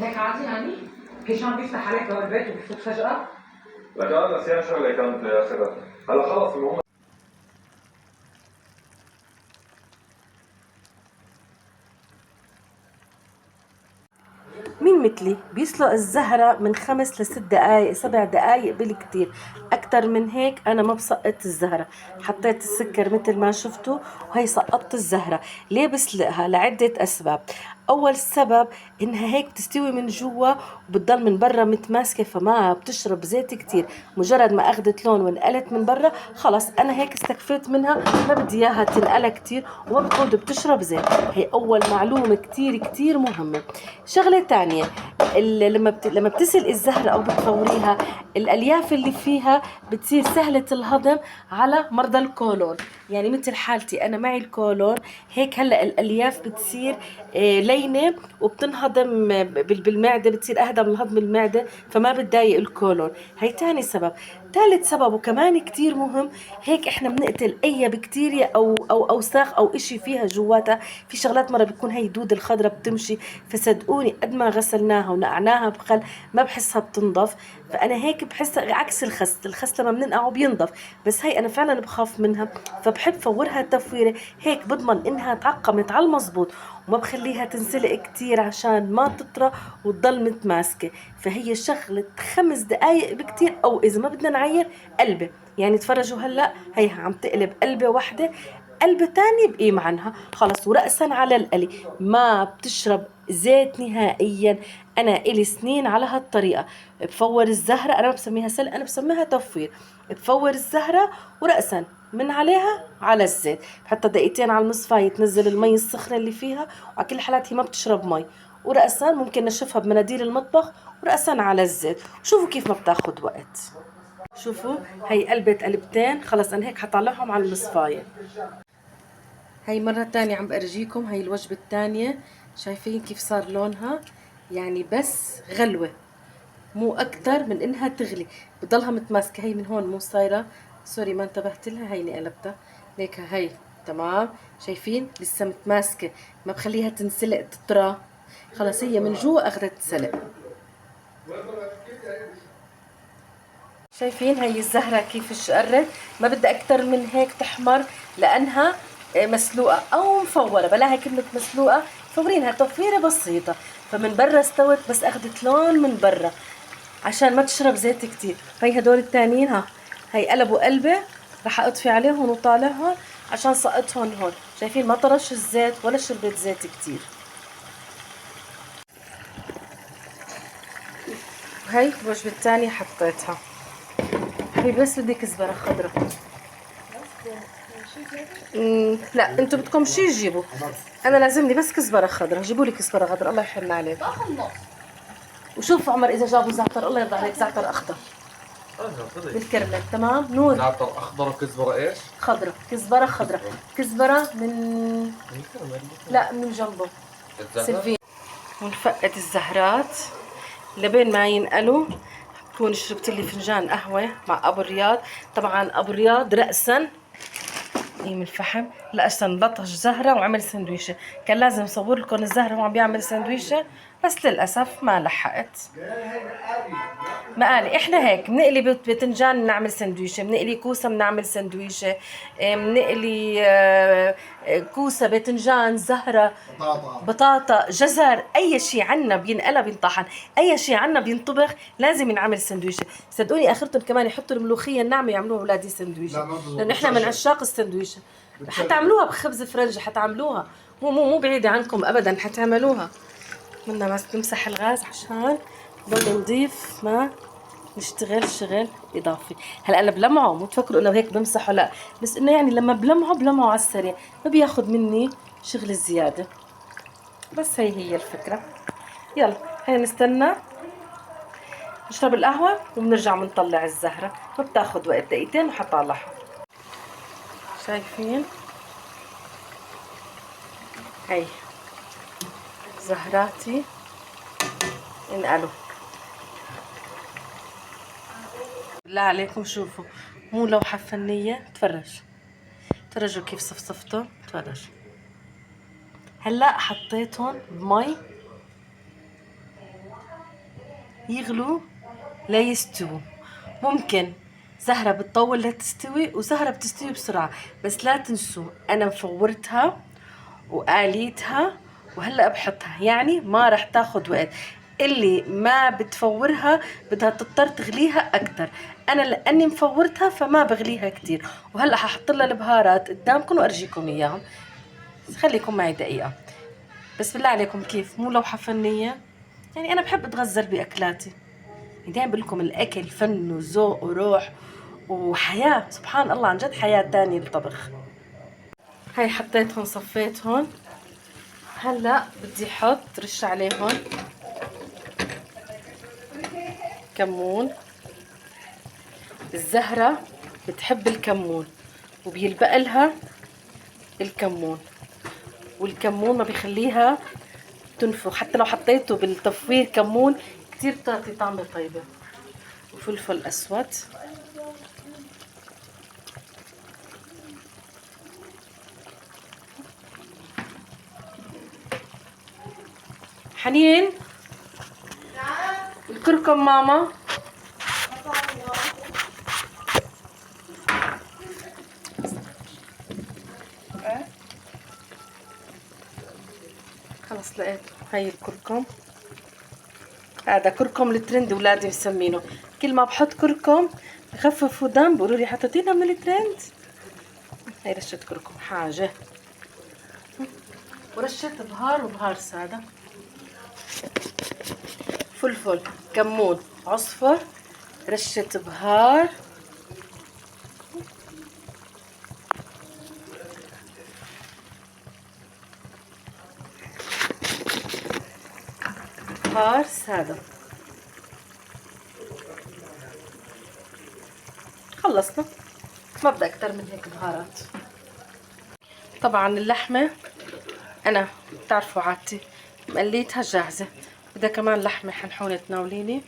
هيك عادي يعني؟ هشام بيفتح عليك باب البيت وبيفوت فجأة؟ لا نسيان شغلة كانت آخرها. هلا خلص المهم. مين مثلي بيسلق الزهرة من 5 ل6 دقايق 7 دقايق بالكتير. أكتر من هيك أنا ما بسقط الزهرة. حطيت السكر مثل ما شفتوا وهي سقطت الزهرة. ليه بسلقها؟ لعدة أسباب. أول سبب إنها هيك بتستوي من جوا وبتضل من برا متماسكة، فما بتشرب زيت كتير. مجرد ما أخذت لون وانقلت من برا خلص أنا هيك استكفيت منها، ما بدي إياها تنقلى كتير وما بتعود بتشرب زيت. هي أول معلومة كتير كتير مهمة. شغلة تانية، لما بتسلق الزهرة أو بتفوريها، الألياف اللي فيها بتصير سهلة الهضم على مرضى الكولون. يعني مثل حالتي أنا معي الكولون، هيك هلأ الألياف بتصير لينة وبتنهضم بالمعدة، بتصير أهدى من هضم المعدة فما بتضايق الكولون. هي تاني سبب. ثالث سبب وكمان كتير مهم، هيك احنا بنقتل اي بكتيريا او اوساخ او اشي فيها جواتها. في شغلات مرة بتكون هي الدود الخضراء بتمشي، فصدقوني قد ما غسلناها ونقعناها بخل ما بحسها بتنضف. فانا هيك بحسها عكس الخس لما بننقعه بينضف، بس هي انا فعلا بخاف منها، فبحب فورها تفويره هيك بضمن انها تعقمت على المزبوط، وما بخليها تنسلق كتير عشان ما تطرى وتضل متماسكة. فهي شغلة 5 دقايق بكتير، او اذا ما بدنا نعير قلبة. يعني تفرجوا هلا هيها عم تقلب قلبة واحدة، قلبة تانية بقيم عنها خلص. ورأسا على القلي، ما بتشرب زيت نهائيا. انا الي سنين على هالطريقة. بفور الزهرة، انا بسميها سلق، انا بسميها تفوير. بفور الزهرة ورأسا من عليها على الزيت، بحطها دقيقتين على المصفاية تنزل المي السخنة اللي فيها، وعلى كل الحالات هي ما بتشرب مي. ورأسا ممكن نشفها بمناديل المطبخ، ورأسا على الزيت. شوفوا كيف ما بتاخد وقت. شوفوا هي قلبت قلبتين خلص، انا هيك حطلعهم على المصفاية. هي مرة تانية عم بأرجيكم هي الوجبة الثانية. شايفين كيف صار لونها؟ يعني بس غلوة، مو أكتر من إنها تغلي. بضلها متماسكة. هي من هون مو صايرة، سوري ما انتبهت لها، هيني قلبتها ليك. هي تمام، شايفين لسه متماسكة، ما بخليها تنسلق تطرى. خلاص هي من جوا أخذت سلق. شايفين هي الزهرة كيف اشقرت؟ ما بدها أكتر من هيك تحمر، لأنها مسلوقة أو مفورة. بلاها كلمة مسلوقة، فورينها تفويرة بسيطة. فمن برا استوت بس أخذت لون من برا عشان ما تشرب زيت كتير. هي هدول التانيين ها، هي قلبوا قلبة، رح أطفي عليهم وطالعهم عشان سقطهم هون. شايفين ما طرش الزيت ولا شربت زيت كتير. هي الوجبة الثانية حطيتها. هي بس بدي كزبرة خضراء. لا انتوا بدكم شي جيبوا، انا لازمني بس كزبره خضراء. جيبوا لي كزبره خضراء الله يحن عليك. وشوف عمر اذا جابوا زعتر، الله يرضى عليك، زعتر اخضر بالكرمل. تمام نور؟ زعتر اخضر وكزبره ايش؟ خضراء، كزبره خضراء. كزبره من لا من جنبه سلفين. ونفقد الزهرات لبين ما ينقلوا. بكون شربت لي فنجان قهوه مع ابو رياض. طبعا ابو رياض راسا من الفحم، لا اصلا لطش زهره وعمل سندويشه. كان لازم اصور لكم الزهره وهو عم بيعمل سندويشه، بس للاسف ما لحقت. مقالي احنا هيك بنقلي بتنجان بنعمل سندويشه، بنقلي كوسه بنعمل سندويشه، بنقلي كوسه بتنجان زهره بطاطا جزر، اي شيء عنا بينقلى بينطحن، اي شيء عنا بينطبخ لازم ينعمل سندويشه. صدقوني اخرتهم كمان يحطوا الملوخيه الناعمه يعملوها اولادي سندويشه، لانه احنا من عشاق السندويشه. حتعملوها بخبز فرنجي، حتعملوها مو بعيده عنكم ابدا، حتعملوها. بدنا بس نمسح الغاز عشان ضل نضيف، ما نشتغل شغل اضافي. هلا انا بلمعه، مو تفكروا انه هيك بمسحه، لا، بس انه يعني لما بلمعه على السريع ما بياخد مني شغل زياده. بس هي الفكره. يلا هينا نستنى نشرب القهوه وبنرجع بنطلع الزهره، ما بتاخد وقت دقيقتين وحطلعها. شايفين هي زهراتي انقلوا. بالله عليكم شوفوا، مو لوحة فنية. تفرجوا كيف صفصفتهم، تفرجوا. هلا حطيتهم بمي يغلوا ليستووا. ممكن زهرة بتطول لتستوي وزهرة بتستوي بسرعة، بس لا تنسوا أنا مفورتها وقاليتها وهلأ بحطها، يعني ما رح تاخد وقت. اللي ما بتفورها بدها تضطر تغليها أكتر، أنا لأني مفورتها فما بغليها كتير. وهلأ ححط لها البهارات قدامكم وأرجيكم إياهم، خليكم معي دقيقة. بس بالله عليكم كيف مو لوحة فنية؟ يعني أنا بحب أتغزل بأكلاتي، دايما بقول لكم الأكل فن وذوق وروح وحياة، سبحان الله عن جد حياة تانية الطبخ. هاي حطيتهم صفيتهم، هلا بدي احط رش عليهم كمون. الزهرة بتحب الكمون وبيلبق لها الكمون، والكمون ما بيخليها تنفخ، حتى لو حطيته بالتفوير كمون كتير بتعطي طعمة طيبة. وفلفل اسود، حنين الكركم ماما. خلص لقيته، هاي الكركم، هذا كركم الترند ولادي مسمينه، كل ما بحط كركم بخففوا دم بيقولوا لي حطيتينا من الترند. هاي رشة كركم حاجة، ورشة بهار وبهار سادة، فلفل كمون عصفر، رشة بهار، بهار سادة. خلصنا، ما بدي اكتر من هيك بهارات. طبعا اللحمة انا بتعرفوا عادتي مقليتها جاهزة، بدها كمان لحمة حنحونة تناوليني.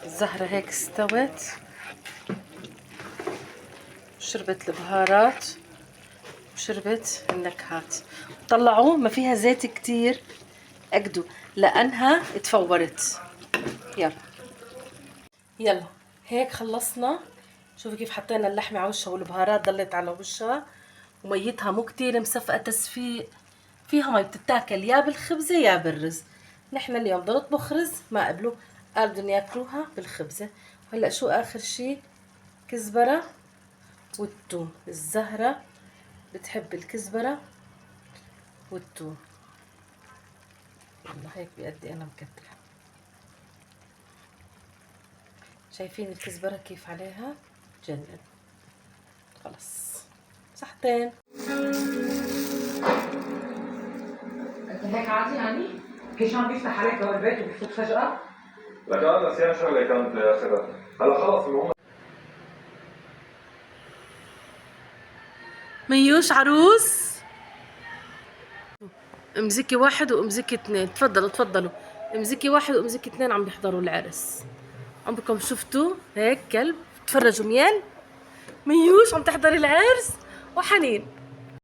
الزهرة هيك استوت، شربت البهارات وشربت النكهات. طلعوه ما فيها زيت كتير، اكدوا لانها اتفورت. يلا هيك خلصنا. شوفوا كيف حطينا اللحمة على وشها والبهارات ضلت على وشها، وميتها مو كتير مسفقة تصفيق، فيها مي بتتاكل يا بالخبزة يا بالرز. نحن اليوم بدنا نطبخ رز، ما قبلوا قال بدهم ياكلوها بالخبزة. وهلا شو اخر شي؟ كزبرة والثوم. الزهرة بتحب الكزبرة والثوم. والله هيك بقدي انا مكترة، شايفين الكزبرة كيف عليها؟ جنن. خلص صحتين. انت هيك عادي يعني؟ هشام بيفتح عليك باب البيت وبيفوت فجأة؟ لك انا نسيان شغله كانت اخرها، هلا خلص المهم. ميوش عروس، امزكي واحد وامزكي اثنين، تفضلوا تفضلوا، امزكي واحد وامزكي اثنين عم بيحضروا العرس. عمركم شفتوا هيك كلب؟ تفرجوا ميال ميوش عم تحضري العرس وحنين